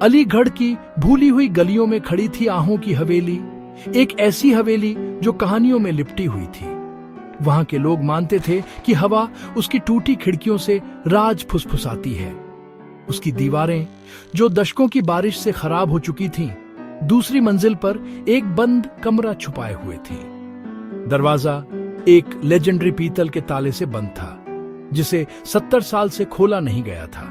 अलीगढ़ की भूली हुई गलियों में खड़ी थी आहों की हवेली, एक ऐसी हवेली जो कहानियों में लिपटी हुई थी। वहां के लोग मानते थे कि हवा उसकी टूटी खिड़कियों से राज फुसफुसाती है। उसकी दीवारें, जो दशकों की बारिश से खराब हो चुकी थीं, दूसरी मंजिल पर एक बंद कमरा छुपाए हुए थी। दरवाजा एक लेजेंडरी पीतल के ताले से बंद था, जिसे 70 साल से खोला नहीं गया था।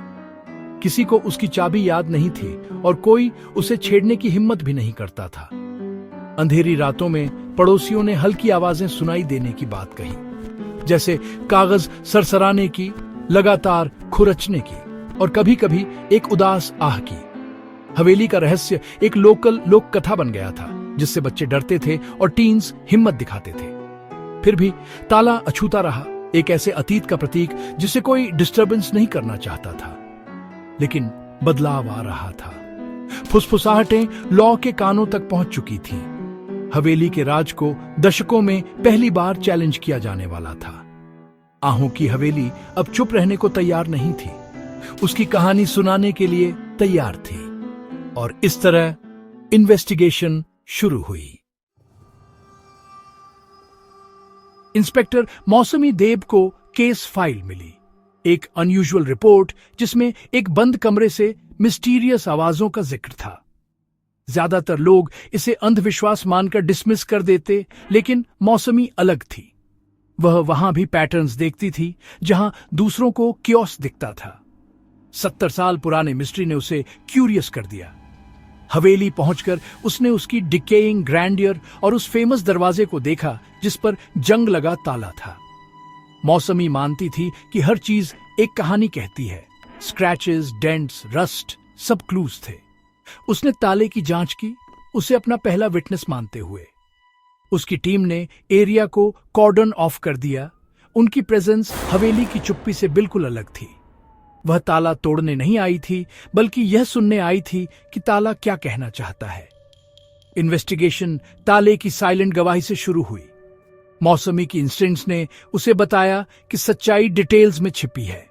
किसी को उसकी चाबी याद नहीं थी और कोई उसे छेड़ने की हिम्मत भी नहीं करता था। अंधेरी रातों में पड़ोसियों ने हल्की आवाजें सुनाई देने की बात कही, जैसे कागज सरसराने की, लगातार खुरचने की और कभी कभी एक उदास आह की। हवेली का रहस्य एक लोकल लोक कथा बन गया था, जिससे बच्चे डरते थे और टीन्स हिम्मत दिखाते थे। फिर भी ताला अछूता रहा, एक ऐसे अतीत का प्रतीक जिसे कोई डिस्टर्बेंस नहीं करना चाहता था। लेकिन बदलाव आ रहा था। फुसफुसाहटें लॉ के कानों तक पहुंच चुकी थीं। हवेली के राज को दशकों में पहली बार चैलेंज किया जाने वाला था। आहों की हवेली अब चुप रहने को तैयार नहीं थी, उसकी कहानी सुनाने के लिए तैयार थी। और इस तरह इन्वेस्टिगेशन शुरू हुई। इंस्पेक्टर मौसमी देव को केस फाइल मिली, एक अनयूजुअल रिपोर्ट जिसमें एक बंद कमरे से मिस्टीरियस आवाजों का जिक्र था। ज्यादातर लोग इसे अंधविश्वास मानकर डिसमिस कर देते, लेकिन मौसमी अलग थी। वह वहां भी पैटर्न्स देखती थी जहां दूसरों को क्योस दिखता था। 70 साल पुराने मिस्ट्री ने उसे क्यूरियस कर दिया। हवेली पहुंचकर उसने उसकी डिकेइंग ग्रैंडियर और उस फेमस दरवाजे को देखा जिस पर जंग लगा ताला था। मौसमी मानती थी कि हर चीज एक कहानी कहती है। स्क्रैचेस, डेंट्स, रस्ट, सब क्लूज थे। उसने ताले की जांच की, उसे अपना पहला विटनेस मानते हुए। उसकी टीम ने एरिया को कॉर्डन ऑफ कर दिया। उनकी प्रेजेंस हवेली की चुप्पी से बिल्कुल अलग थी। वह ताला तोड़ने नहीं आई थी, बल्कि यह सुनने आई थी कि ताला क्या कहना चाहता है। इन्वेस्टिगेशन ताले की साइलेंट गवाही से शुरू हुई। मौसमी की इंस्टिंक्ट्स ने उसे बताया कि सच्चाई डिटेल्स में छिपी है।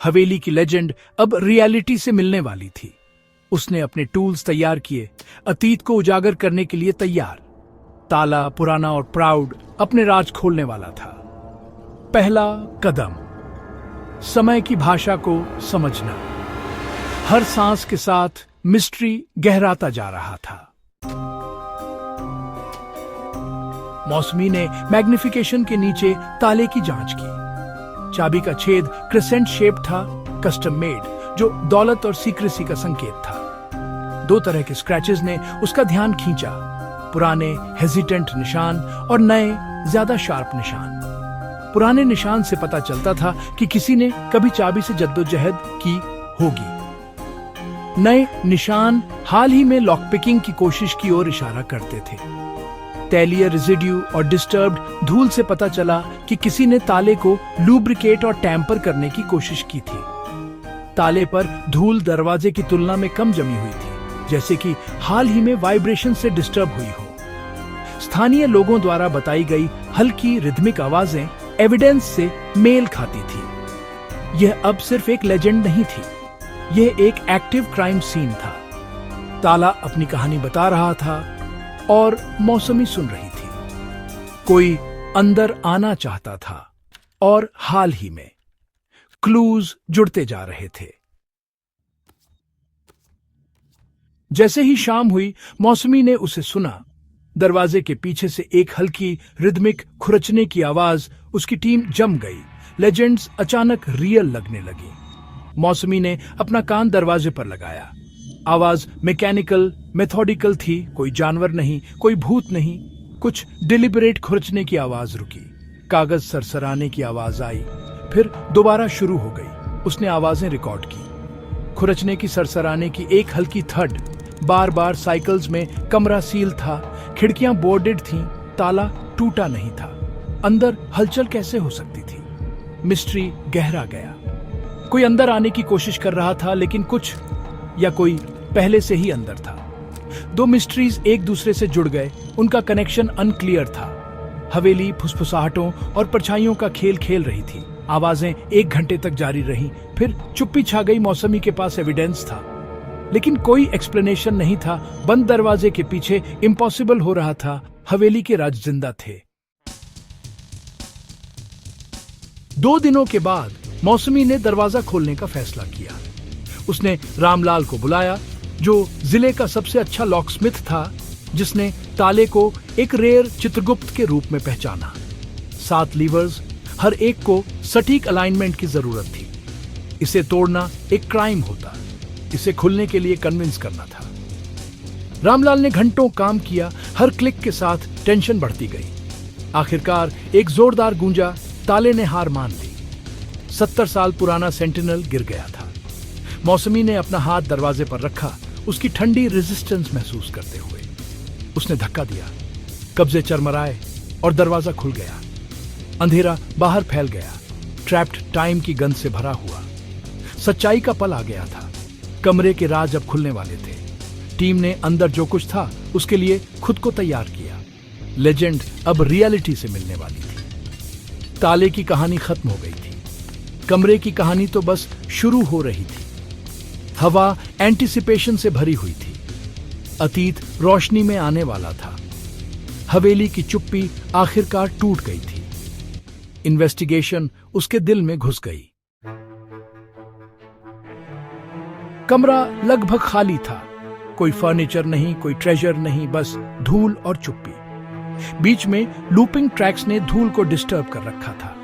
हवेली की लेजेंड अब रियलिटी से मिलने वाली थी। उसने अपने टूल्स तैयार किए, अतीत को उजागर करने के लिए तैयार। ताला पुराना और प्राउड अपने राज खोलने वाला था। पहला कदम, समय की भाषा को समझना। हर सांस के साथ मिस्ट्री गहराता जा रहा था। मौसमी ने मैग्निफिकेशन के नीचे ताले की जांच की। चाबी का छेद क्रिसेंट शेप था, कस्टम मेड, जो दौलत और सीक्रेसी का संकेत था। 2 तरह के स्क्रैचेस ने उसका ध्यान खींचा, पुराने हेजिटेंट निशान और नए ज्यादा शार्प निशान। पुराने निशान से पता चलता था कि किसी ने कभी चाबी से जद्दोजहद की होगी। नए निशान हाल ही में लॉकपिकिंग की कोशिश की ओर इशारा करते थे। तैलीय रेजिड्यू और डिस्टर्ब्ड धूल से पता चला कि किसी ने ताले को लुब्रिकेट और टैंपर करने की कोशिश की थी। ताले पर धूल दरवाजे की तुलना में कम जमी हुई थी, जैसे कि हाल ही में वाइब्रेशन से डिस्टर्ब हुई हो। स्थानीय लोगों द्वारा बताई गई हल्की रिदमिक आवाजें एविडेंस से मेल खाती थी। यह अब सिर्फ एक लेजेंड नहीं थी, यह एक एक्टिव क्राइम सीन था। ताला अपनी कहानी बता रहा था और मौसमी सुन रही थी। कोई अंदर आना चाहता था और हाल ही में क्लूज जुड़ते जा रहे थे। जैसे ही शाम हुई, मौसमी ने उसे सुना। दरवाजे के पीछे से एक हल्की रिदमिक खुरचने की आवाज। उसकी टीम जम गई। लेजेंड्स अचानक रियल लगने लगी। मौसमी ने अपना कान दरवाजे पर लगाया। आवाज मैकेनिकल, मेथोडिकल थी, कोई जानवर नहीं, कोई भूत नहीं। कुछ डिलिबरेट खुरचने की आवाज रुकी, कागज सरसराने की आवाज आई, फिर दोबारा शुरू हो गई। उसने आवाजें रिकॉर्ड की। खुरचने की, सरसराने की एक हल्की थड। बार बार साइकिल्स में कमरा सील था, खिड़कियां बोर्डेड थीं, ताला टूटा नहीं था। अंदर हलचल कैसे हो सकती थी? मिस्ट्री गहरा गया। कोई अंदर आने की कोशिश कर रहा था, लेकिन कुछ या कोई पहले से ही अंदर था। 2 मिस्ट्रीज एक दूसरे से जुड़ गए, उनका कनेक्शन अनक्लियर था। हवेली फुसफुसाहटों और परछाइयों का खेल खेल रही थी। आवाजें 1 घंटे तक जारी रहीं, फिर चुप्पी छा गई। मौसमी के पास एविडेंस था, लेकिन कोई एक्सप्लेनेशन नहीं था। बंद दरवाजे के पीछे इम्पॉसिबल हो रहा था। हवेली के राज जिंदा थे। 2 दिनों के बाद मौसमी ने दरवाजा खोलने का फैसला किया। उसने रामलाल को बुलाया, जो जिले का सबसे अच्छा लॉकस्मिथ था, जिसने ताले को एक रेयर चित्रगुप्त के रूप में पहचाना। 7 लीवर्स, हर एक को सटीक अलाइनमेंट की जरूरत थी। इसे तोड़ना एक क्राइम होता, इसे खुलने के लिए कन्विंस करना था। रामलाल ने घंटों काम किया। हर क्लिक के साथ टेंशन बढ़ती गई। आखिरकार एक जोरदार गूंजा, ताले ने हार मान ली। 70 साल पुराना सेंटिनल गिर गया था। मौसमी ने अपना हाथ दरवाजे पर रखा, उसकी ठंडी रेजिस्टेंस महसूस करते हुए। उसने धक्का दिया, कब्जे चरमराए और दरवाजा खुल गया। अंधेरा बाहर फैल गया, ट्रैप्ड टाइम की गंध से भरा हुआ। सच्चाई का पल आ गया था। कमरे के राज अब खुलने वाले थे। टीम ने अंदर जो कुछ था उसके लिए खुद को तैयार किया। लेजेंड अब रियलिटी से मिलने वाली थी। ताले की कहानी खत्म हो गई थी। कमरे की कहानी तो बस शुरू हो रही थी। हवा एंटिसिपेशन से भरी हुई थी। अतीत रोशनी में आने वाला था। हवेली की चुप्पी आखिरकार टूट गई थी। इन्वेस्टिगेशन उसके दिल में घुस गई। कमरा लगभग खाली था। कोई फर्नीचर नहीं, कोई ट्रेजर नहीं, बस धूल और चुप्पी। बीच में लूपिंग ट्रैक्स ने धूल को डिस्टर्ब कर रखा था।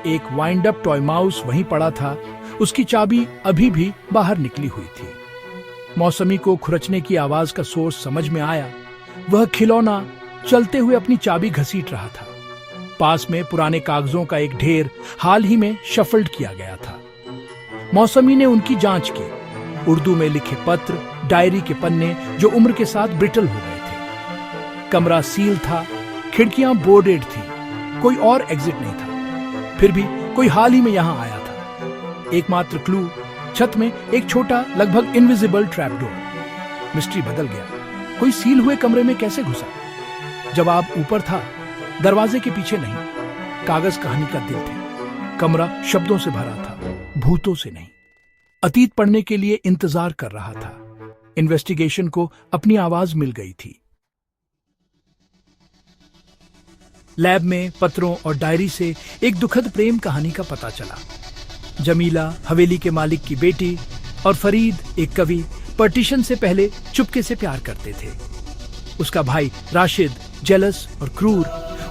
एक वाइंड अप टॉय माउस वहीं पड़ा था। उसकी चाबी अभी भी बाहर निकली हुई थी। मौसमी को खुरचने की आवाज का सोर्स समझ में आया। वह खिलौना चलते हुए अपनी चाबी घसीट रहा था। पास में पुराने कागजों का एक ढेर हाल ही में शफल्ड किया गया था। मौसमी ने उनकी जांच की। उर्दू में लिखे पत्र, डायरी के पन्ने जो उम्र के साथ ब्रिटल हो गए थे। कमरा सील था, खिड़कियां बोर्डेड थी, कोई और एग्जिट नहीं था। फिर भी कोई हाल ही में यहां आया था। एकमात्र क्लू, छत में एक छोटा लगभग इनविजिबल ट्रैपडोर। मिस्ट्री बदल गया। कोई सील हुए कमरे में कैसे घुसा? जवाब ऊपर था, दरवाजे के पीछे नहीं। कागज कहानी का दिल थे। कमरा शब्दों से भरा था, भूतों से नहीं। अतीत पढ़ने के लिए इंतजार कर रहा था। इन्वेस्टिगेशन को अपनी आवाज मिल गई थी। लैब में पत्रों और डायरी से एक दुखद प्रेम कहानी का पता चला। जमीला, हवेली के मालिक की बेटी, और फरीद, एक कवि, पार्टीशन से पहले चुपके से प्यार करते थे। उसका भाई राशिद, जेलस और क्रूर,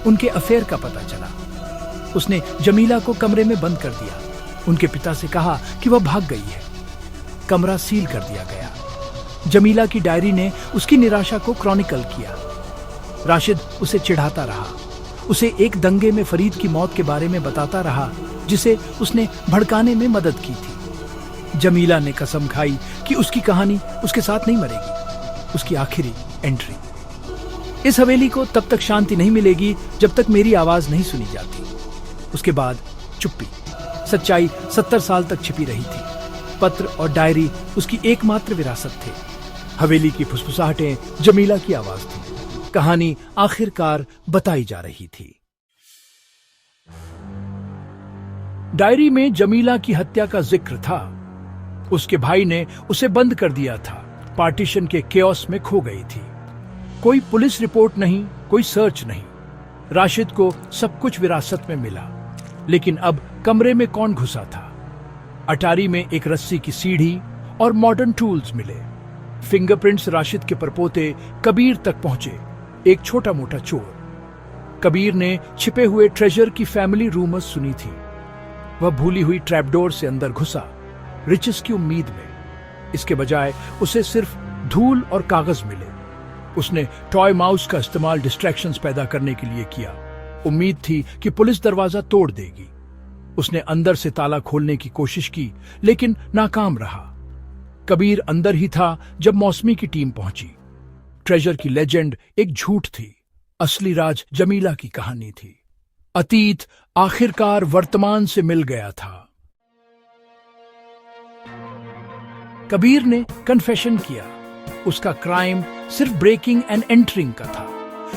उनके अफेयर का पता चला। उसने जमीला को कमरे में बंद कर दिया। उनके पिता से कहा कि वह भाग गई है। कमरा सील कर दिया गया। जमीला की डायरी ने उसकी निराशा को क्रॉनिकल किया। राशिद उसे चिढ़ाता रहा, उसे एक दंगे में फरीद की मौत के बारे में बताता रहा जिसे उसने भड़काने में मदद की थी। जमीला ने कसम खाई कि उसकी कहानी उसके साथ नहीं मरेगी। उसकी आखिरी एंट्री, इस हवेली को तब तक शांति नहीं मिलेगी जब तक मेरी आवाज नहीं सुनी जाती। उसके बाद चुप्पी। सच्चाई 70 साल तक छिपी रही थी। पत्र और डायरी उसकी एकमात्र विरासत थे। हवेली की फुसफुसाहटें जमीला की आवाज थी। कहानी आखिरकार बताई जा रही थी। डायरी में जमीला की हत्या का जिक्र था। उसके भाई ने उसे बंद कर दिया था। पार्टीशन के केओस में खो गई थी। कोई पुलिस रिपोर्ट नहीं, कोई सर्च नहीं। राशिद को सब कुछ विरासत में मिला, लेकिन अब कमरे में कौन घुसा था? अटारी में एक रस्सी की सीढ़ी और मॉडर्न टूल्स मिले। फिंगरप्रिंट्स राशिद के परपोते कबीर तक पहुंचे, एक छोटा मोटा चोर। कबीर ने छिपे हुए ट्रेजर की फैमिली रूमर्स सुनी थी। वह भूली हुई ट्रैपडोर से अंदर घुसा, रिचेस की उम्मीद में। इसके बजाय उसे सिर्फ धूल और कागज मिले। उसने टॉय माउस का इस्तेमाल डिस्ट्रैक्शंस पैदा करने के लिए किया। उम्मीद थी कि पुलिस दरवाजा तोड़ देगी। उसने अंदर से ताला खोलने की कोशिश की, लेकिन नाकाम रहा। कबीर अंदर ही था जब मौसमी की टीम पहुंची। ट्रेजर की लेजेंड एक झूठ थी, असली राज जमीला की कहानी थी। अतीत आखिरकार वर्तमान से मिल गया था। कबीर ने कन्फेशन किया। उसका क्राइम सिर्फ ब्रेकिंग एंड एंटरिंग का था,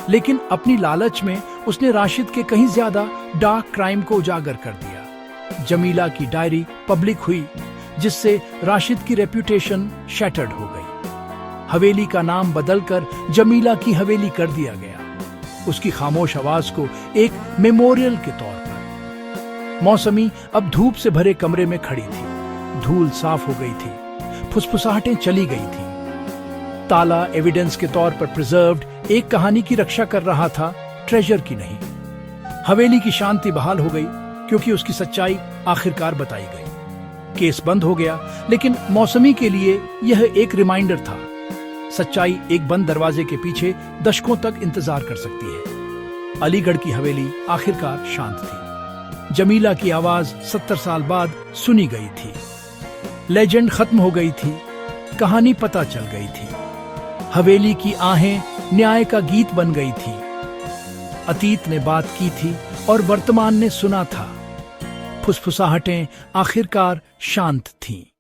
लेकिन अपनी लालच में उसने राशिद के कहीं ज्यादा डार्क क्राइम को उजागर कर दिया। जमीला की डायरी पब्लिक हुई, जिससे राशिद की रेप्यूटेशन शैटर्ड हो गई। हवेली का नाम बदलकर जमीला की हवेली कर दिया गया, उसकी खामोश आवाज को एक मेमोरियल के तौर पर। मौसमी अब धूप से भरे कमरे में खड़ी थी। धूल साफ हो गई थी, फुसफुसाहटें चली गई थी। ताला एविडेंस के तौर पर प्रिजर्व्ड एक कहानी की रक्षा कर रहा था, ट्रेजर की नहीं। हवेली की शांति बहाल हो गई क्योंकि उसकी सच्चाई आखिरकार बताई गई। केस बंद हो गया, लेकिन मौसमी के लिए यह एक रिमाइंडर था। सच्चाई एक बंद दरवाजे के पीछे दशकों तक इंतजार कर सकती है। अलीगढ़ की हवेली आखिरकार शांत थी। जमीला की आवाज 70 साल बाद सुनी गई थी। लेजेंड खत्म हो गई थी, कहानी पता चल गई थी। हवेली की आहें न्याय का गीत बन गई थी। अतीत ने बात की थी और वर्तमान ने सुना था। फुसफुसाहटें आखिरकार शांत थीं।